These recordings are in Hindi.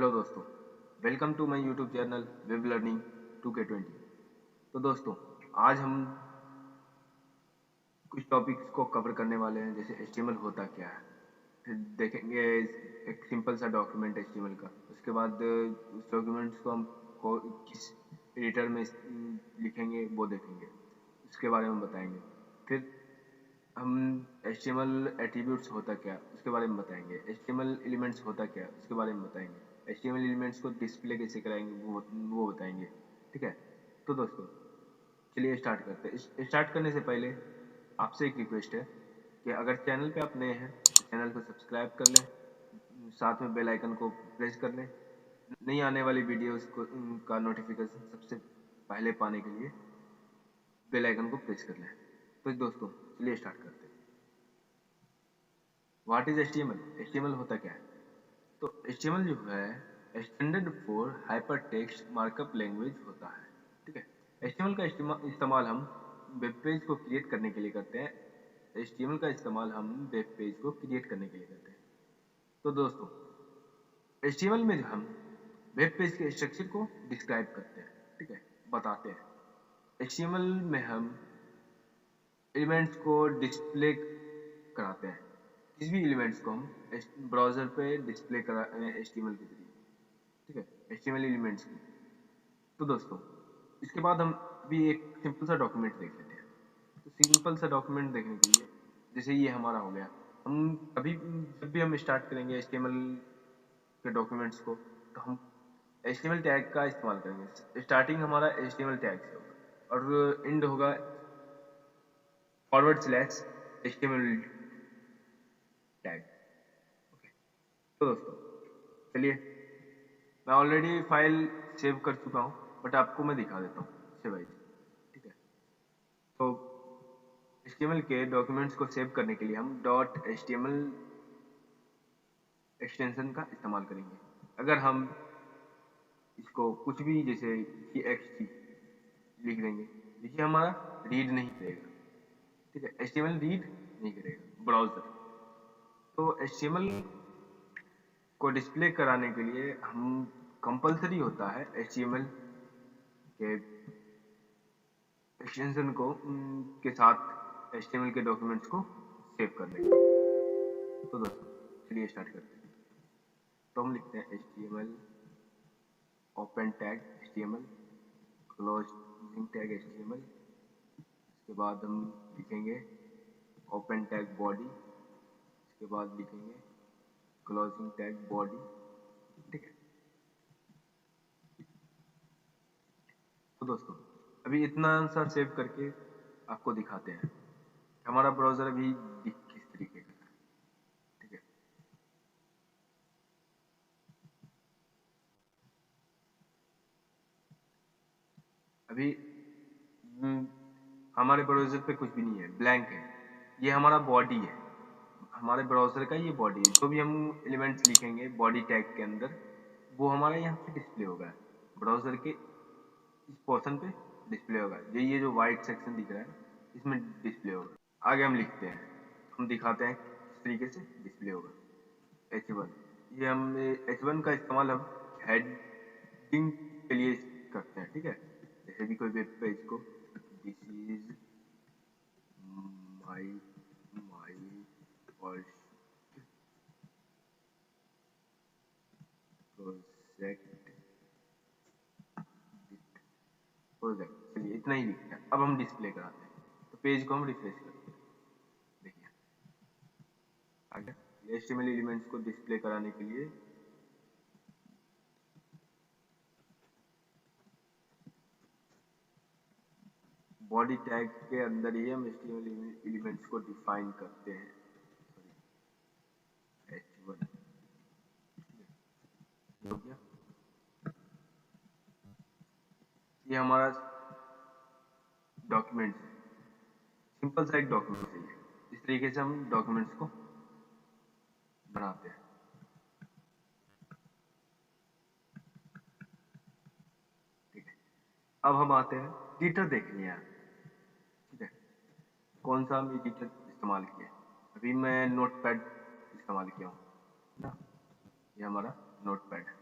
हेलो दोस्तों, welcome to my YouTube channel web learning 2K20। तो दोस्तों, आज हम कुछ टॉपिक्स को कवर करने वाले हैं, जैसे HTML होता क्या है, फिर देखेंगे एक सिंपल सा डॉक्यूमेंट HTML का। उसके बाद उस डॉक्यूमेंट्स को हम किस एडिटर में लिखेंगे वो देखेंगे, उसके बारे में बताएंगे। फिर हम HTML एट्रीब्यूट्स होता क्या उसके बारे में बताएंगे, HTML एलिमेंट्स होता क्या उसके बारे में बताएंगे, HTML एलिमेंट्स को डिस्प्ले कैसे कराएंगे वो बताएंगे। ठीक है, तो दोस्तों चलिए स्टार्ट करते हैं। स्टार्ट करने से पहले आपसे एक रिक्वेस्ट है कि अगर चैनल पे आप नए हैं तो चैनल को सब्सक्राइब कर लें, साथ में बेल आइकन को प्रेस कर लें। नई आने वाली वीडियोस को का नोटिफिकेशन सबसे पहले पाने के लिए बेल आइकन को प्रेस कर लें। तो दोस्तों चलिए स्टार्ट करते हैं। What is HTML? HTML होता क्या है? तो HTML जो है standard for hyper text markup language होता है। ठीक है, HTML का इस्तेमाल हम वेब पेज को क्रिएट करने के लिए करते हैं। HTML का इस्तेमाल हम वेब पेज को क्रिएट करने के लिए करते हैं। तो दोस्तों HTML में जो हम वेब पेज के स्ट्रक्चर को डिस्क्राइब करते हैं, ठीक है, बताते हैं। HTML में हम एलिमेंट्स को डिस्प्ले कराते हैं, किसी भी एलिमेंट्स को हम ब्राउजर पे डिस्प्ले करा HTML के जरिए। ठीक है, HTML एलिमेंट्स को। तो दोस्तों इसके बाद हम अभी एक सिंपल सा डॉक्यूमेंट देख लेते हैं। तो सिंपल सा डॉक्यूमेंट देखने के लिए, जैसे ये हमारा हो गया, हम अभी जब भी हम स्टार्ट करेंगे HTML के डॉक्यूमेंट्स को, तो हम HTML टैग का इस्तेमाल करेंगे। स्टार्टिंग हमारा HTML टैग से होगा और एंड होगा /HTML टैग। ओके, तो दोस्तों चलिए, मैं ऑलरेडी फाइल सेव कर चुका हूँ, बट आपको मैं दिखा देता हूँ से भाई। ठीक है, तो HTML के डॉक्यूमेंट्स को सेव करने के लिए हम .html एक्सटेंशन का इस्तेमाल करेंगे। अगर हम इसको कुछ भी जैसे कि XT लिख देंगे, देखिए हमारा रीड नहीं करेगा। ठीक है, HTML रीड नहीं करेगा ब्राउजर। तो HTML को डिस्प्ले कराने के लिए हम कंपलसरी होता है HTML के एक्सटेंशन को के साथ HTML के डॉक्यूमेंट्स को सेव कर लेंगे। तो दोस्तों चलिए स्टार्ट करते हैं। तो हम लिखते हैं HTML open tag HTML closing tag HTML। इसके बाद हम लिखेंगे ओपन टैग बॉडी, इसके बाद लिखेंगे क्लोजिंग टैग बॉडी। ठीक है, तो दोस्तों अभी इतना सा सेव करके आपको दिखाते हैं हमारा ब्राउजर अभी किस तरीके का है। ठीक है, अभी हमारे ब्राउजर पे कुछ भी नहीं है, ब्लैंक है। ये हमारा बॉडी है, हमारे ब्राउजर का ये बॉडी है। जो भी हम एलिमेंट्स लिखेंगे बॉडी टैग के अंदर, वो हमारा यहाँ पे डिस्प्ले होगा, ब्राउजर के इस पोर्शन पे डिस्प्ले होगा। ये जो व्हाइट सेक्शन दिख रहा है इसमें डिस्प्ले होगा। आगे हम लिखते हैं, हम दिखाते हैं किस तरीके से डिस्प्ले होगा। H1, ये हम H1 का इस्तेमाल हम हेडिंग के लिए करते हैं। ठीक है, जैसे भी कोई वेब पेज को this is my first project project, चलिए इतना ही लिखते हैं। अब हम डिस्प्ले कराते हैं, तो पेज को हम रिफ्रेश करते हैं। देखिए आगे HTML एलिमेंट्स को डिस्प्ले कराने के लिए बॉडी टैग के अंदर ही हम HTML एलिमेंट्स को डिफाइन करते हैं। H1 हो गया, ये हमारा डॉक्यूमेंट है, सिंपल सा एक डॉक्यूमेंट है। इस तरीके से हम डॉक्यूमेंट्स को बनाते हैं। ठीक है, अब हम आते हैं एडिटर देखने हैं। ठीक है, कौन सा हम एडिटर इस्तेमाल किए? अभी मैं नोटपैड इस्तेमाल किया हूँ ना, ये हमारा नोटपैड है।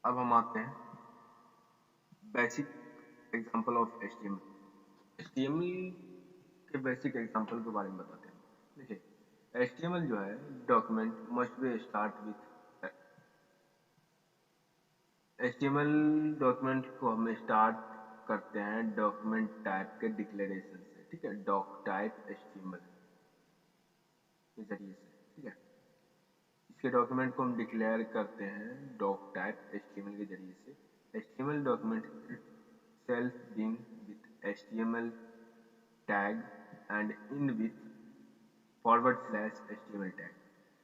अब हम आते हैं basic example of HTML। HTML के बेसिक एग्जांपल के बारे में बताते हैं। देखिए HTML जो है document must be start with HTML document को हम स्टार्ट करते हैं डॉक्यूमेंट टाइप के डिक्लेरेशन से, ठीक है, डॉक टाइप HTML के जरिए से, ठीक है। इसके डॉक्यूमेंट को हम डिक्लेयर करते हैं डॉक टाइप HTML के जरिए से। HTML document itself begin with HTML tag and end with /HTML tag,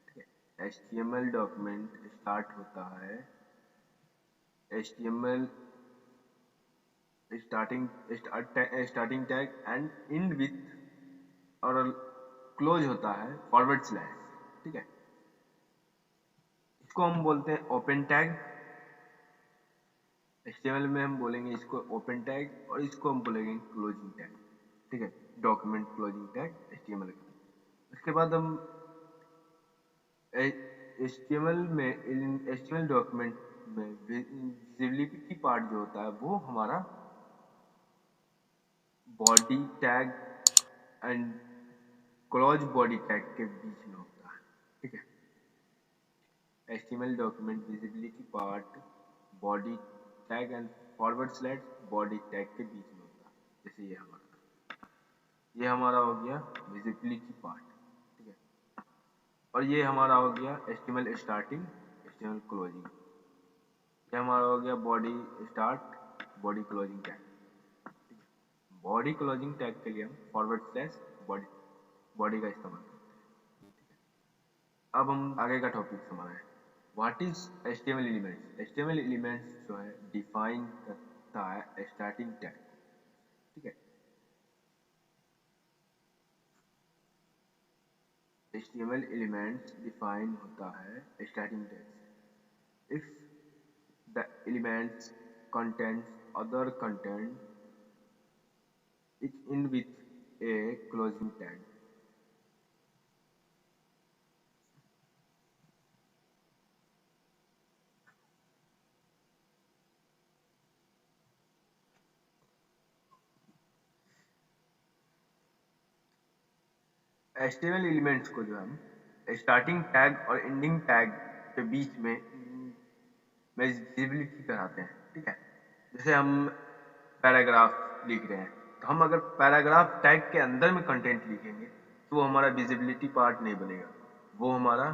ठीक है। HTML डॉक्यूमेंट स्टार्ट होता है HTML starting tag and and with और क्लोज होता है /, ठीक है। इसको हम बोलते हैं ओपन टैग। HTML में हम बोलेंगे इसको ओपन टैग और इसको हम बोलेंगे क्लोजिंग टैग, ठीक है, डॉक्यूमेंट क्लोजिंग टैग HTML का। उसके बाद हम HTML डॉक्यूमेंट में विजिबिलिटी पार्ट जो होता है वो हमारा body tag and close body tag के बीच में होता है, ठीक है। HTML document visibility part body tag and / body tag के बीच में होता है। जैसे ये हमारा हो गया विजिबिलिटी पार्ट, ठीक है। और ये हमारा हो गया HTML स्टार्टिंग HTML क्लोजिंग। ये हमारा हो गया body start body closing tag. Body closing tag के लिए हम / बॉडी बॉडी का इस्तेमाल करते हैं। अब हम आगे का टॉपिक समझ हैं। What is HTML elements. HTML elements जो है डिफाइन करता है स्टार्टिंग टैग, ठीक है। HTML एलिमेंट्स डिफाइन होता है स्टार्टिंग टैग से। If the elements contains other content it end with a closing tag. HTML elements को जो हम स्टार्टिंग टैग और एंडिंग टैग के बीच में विजिबिलिटी कराते हैं, ठीक है। जैसे हम पैराग्राफ लिख रहे हैं तो हम अगर पैराग्राफ टैग के अंदर में कंटेंट लिखेंगे तो वो हमारा विजिबिलिटी पार्ट नहीं बनेगा, वो हमारा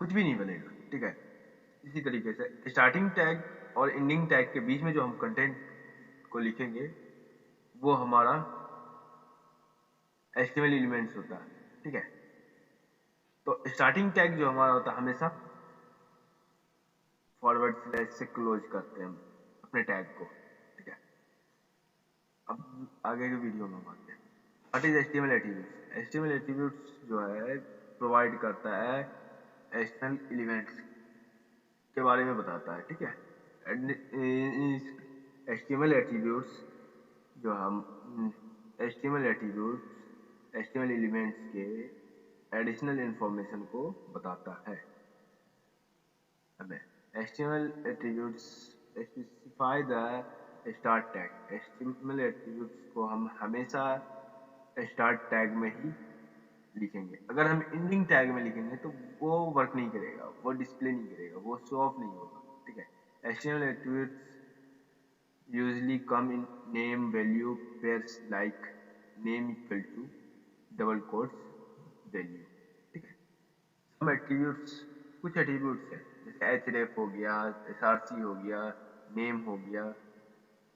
कुछ भी नहीं बनेगा, ठीक है। इसी तरीके से स्टार्टिंग टैग और एंडिंग टैग के बीच में जो हम कंटेंट को लिखेंगे वो हमारा HTML एलिमेंट्स होता है, ठीक है। तो स्टार्टिंग टैग जो हमारा होता है हमेशा / से क्लोज करते हैं हम अपने टैग को, ठीक है। अब आगे के वीडियो में हम आते हैं। What is HTML attributes. HTML attributes जो है प्रोवाइड करता है HTML एलिमेंट्स के बारे में बताता है, ठीक है। HTML एट्रीब्यूट्स जो हम HTML एट्रीब्यूट्स HTML एलिमेंट्स के एडिशनल इंफॉर्मेशन को बताता है हमें। HTML attributes specify the start tag। HTML attributes को हम हमेशा start tag में ही लिखेंगे। अगर हम ending tag में लिखेंगे तो वो वर्क नहीं करेगा, वो डिस्प्ले नहीं करेगा, वो शो ऑफ नहीं होगा, ठीक है। HTML attributes usually come in name value pairs like name equal to double quotes value, ठीक है। हम एट्रीब्यूट्स कुछ एट्रीब्यूट्स हैं जैसे href हो गया, src हो गया, नेम हो गया,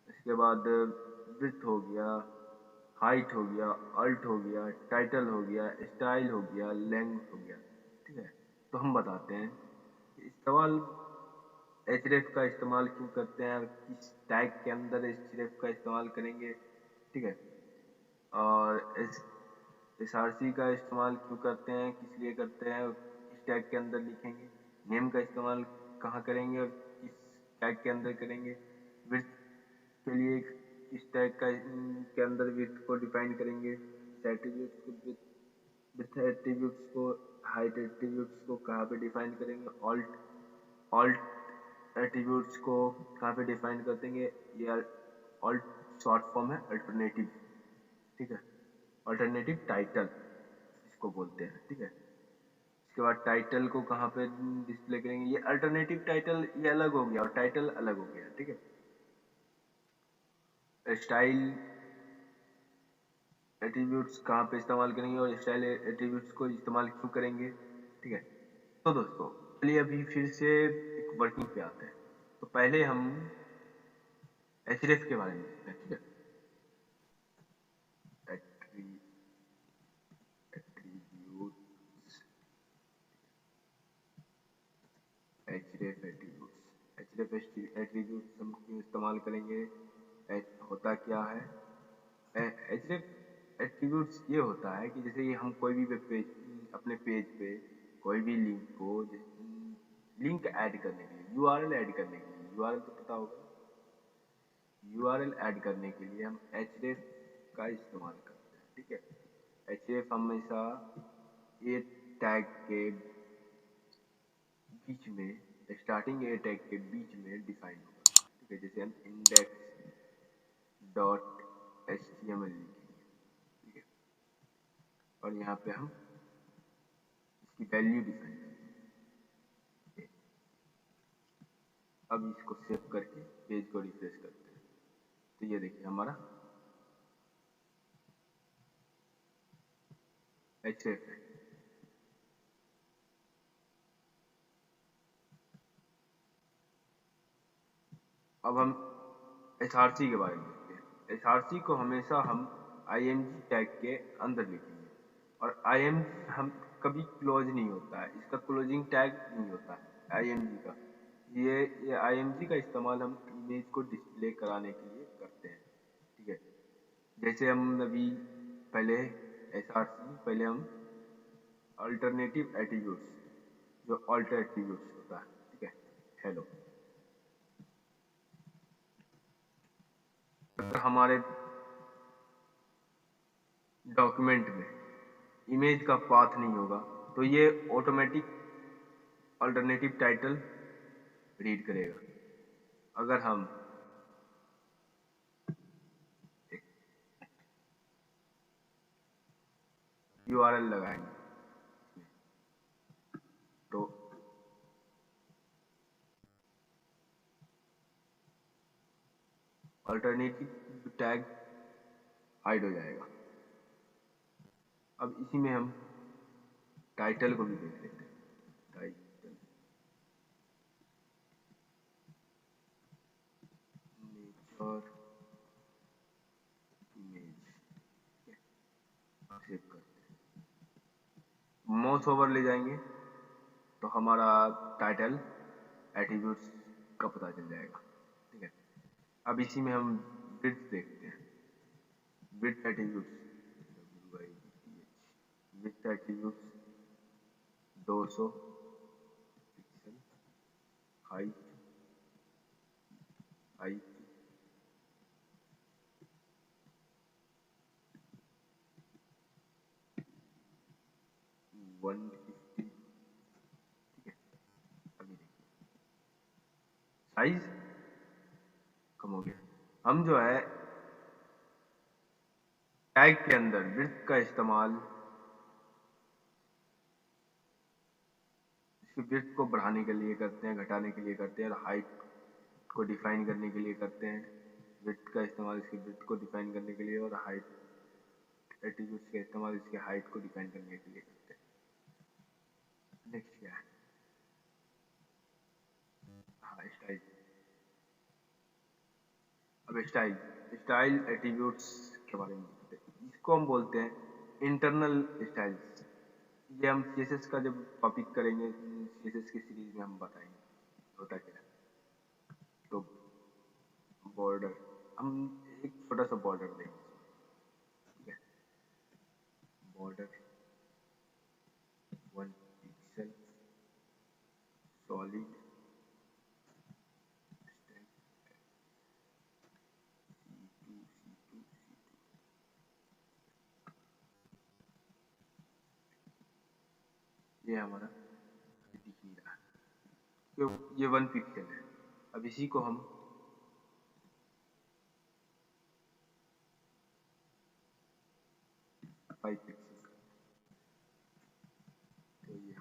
इसके बाद विड्थ हो गया, हाइट हो गया, अल्ट हो गया, टाइटल हो गया, स्टाइल हो गया, लेंथ हो गया, ठीक है। तो हम बताते हैं इस्तेमाल href का इस्तेमाल क्यों करते हैं, किस टैग के अंदर href का इस्तेमाल करेंगे, ठीक है। और src का इस्तेमाल क्यों करते हैं, किस लिए करते हैं, किस टैग के अंदर लिखेंगे, नेम का इस्तेमाल कहाँ करेंगे और किस टैग के अंदर करेंगे, विड्थ के लिए किस टैग के अंदर विड्थ को डिफाइन करेंगे, एट्रीब्यूट्स को विड्थ एट्रीब्यूट्स को हाइट एट्रीब्यूट्स को कहाँ पे डिफाइन करेंगे, ऑल्ट एट्रीब्यूट्स को कहाँ पे डिफाइन कर देंगे, ये ऑल्ट शॉर्ट फॉर्म है अल्टरनेटिव, ठीक है, अल्टरनेटिव टाइटल इसको बोलते हैं, ठीक है। इसके बाद टाइटल को कहाँ पे डिस्प्ले करेंगे, ये अल्टरनेटिव टाइटल ये अलग हो गया और टाइटल अलग हो गया, ठीक है। स्टाइल एट्रीब्यूट्स कहाँ पे इस्तेमाल करेंगे और स्टाइल एट्रीब्यूट्स को इस्तेमाल क्यों करेंगे, ठीक है। तो दोस्तों चलिए अभी फिर से एक वर्किंग पे आते हैं। तो पहले हम एचरेफ के बारे में देखते हैं, ठीक है। एट्रीब्यूट्स, एचरेफ एट्रीब्यूट्स, एचरेफ एट्रीब्यूट्स हम क्यों इस्तेमाल करेंगे, होता क्या है। एचरेफ एट्रीब्यूट्स ये होता है कि जैसे ये हम कोई भी वेब पेज, अपने पेज पे कोई भी लिंक को, लिंक ऐड करने के लिए, यूआरएल ऐड करने के लिए, यूआरएल तो पता होगा, यूआरएल ऐड करने के लिए हम एचरेफ का इस्तेमाल करते हैं, ठीक है। एचरेफ हमेशा ए टैग के बीच में, स्टार्टिंग ए टैग के बीच में डिफाइन होगा, ठीक है। जैसे हम इंडेक्स डॉट एचटीएमएल लिखेंगे, ठीक है, और यहाँ पे हम इसकी वैल्यू डिफाइन करेंगे। अब इसको सेव करके पेज को रिफ्रेश करते हैं, तो ये देखिए हमारा एचरेफ है। अब हम एसआरसी के बारे में देखते हैं। एसआरसी को हमेशा हम आईएमजी टैग के अंदर लिखेंगे, और आईएम हम कभी क्लोज नहीं होता है, इसका क्लोजिंग टैग नहीं होता है आईएमजी का। ये आईएमजी का इस्तेमाल हम इमेज को डिस्प्ले कराने के लिए करते हैं, ठीक है। जैसे हम अभी पहले एसआरसी, पहले हम अल्टरनेटिव एट्रीब्यूट्स, जो अल्टर एट्रीब्यूट्स होता है, ठीक है, हेलो, अगर हमारे डॉक्यूमेंट में इमेज का पाथ नहीं होगा तो ये ऑटोमेटिक अल्टरनेटिव टाइटल रीड करेगा। अगर हम यूआरएल लगाएंगे तो अल्टरनेटिव टैग हाइड हो जाएगा। अब इसी में हम टाइटल को भी देख लेते हैं, टाइटल नेचर इमेज, सेव करते हैं, माउस ओवर ले जाएंगे तो हमारा टाइटल एट्रीब्यूट्स का पता चल जाएगा, ठीक है। अब इसी में हम विड्थ देखते हैं, width attributes, width attributes 200 pixel, height, height 150, ठीक है। अभी देखिए साइज कम हो गया। हम जो है टैग के अंदर विड्थ का इस्तेमाल इसकी विड्थ को बढ़ाने के लिए करते हैं, घटाने के लिए करते हैं, और हाइट को डिफाइन करने के लिए करते हैं। विड्थ का इस्तेमाल इसकी विड्थ को डिफाइन करने के लिए, और हाइट एट्रीब्यूट्स का इस्तेमाल इसके हाइट को डिफाइन करने के लिए करते हैं। नेक्स्ट क्या है, हाँ स्टाइल। अब स्टाइल, स्टाइल एट्रीब्यूट्स के बारे में देखते हैं। इसको हम बोलते हैं इंटरनल स्टाइल्स। ये हम सीएसएस का जब टॉपिक करेंगे, सीएसएस की सीरीज में हम बताएंगे होता क्या है। तो बॉर्डर, हम एक छोटा सा बॉर्डर देंगे, ठीक है, बॉर्डर 1 पिक्सल, सॉलिड, ये हमारा दिख नहीं रहा है, ये 1 पिक्सल है, अब इसी को हम फाइव पिक्सल, तो ये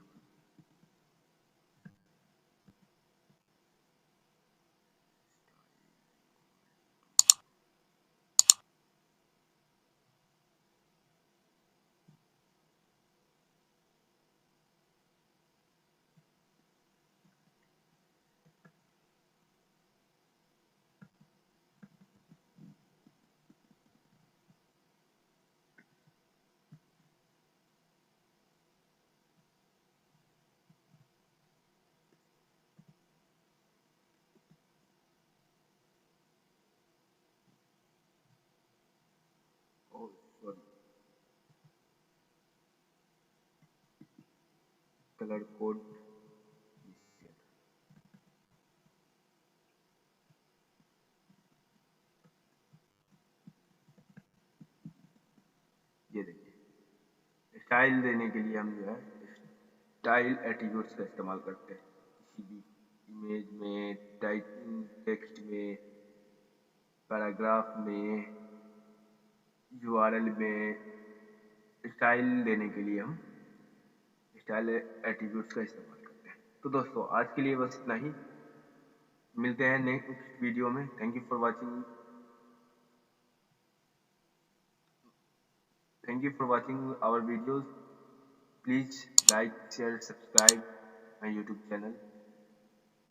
सॉरी, कलर कोड, ये देखिए स्टाइल देने के लिए हम जो है स्टाइल एट्रीब्यूट्स का इस्तेमाल करते हैं किसी भी इमेज में, टाइप, टेक्स्ट में, पैराग्राफ में, यूआरएल में स्टाइल देने के लिए हम स्टाइल एट्रीब्यूट्स का इस्तेमाल करते हैं। तो दोस्तों आज के लिए बस इतना ही, मिलते हैं नेक्स्ट वीडियो में। Thank you for watching our videos. Please like, share, subscribe my YouTube channel.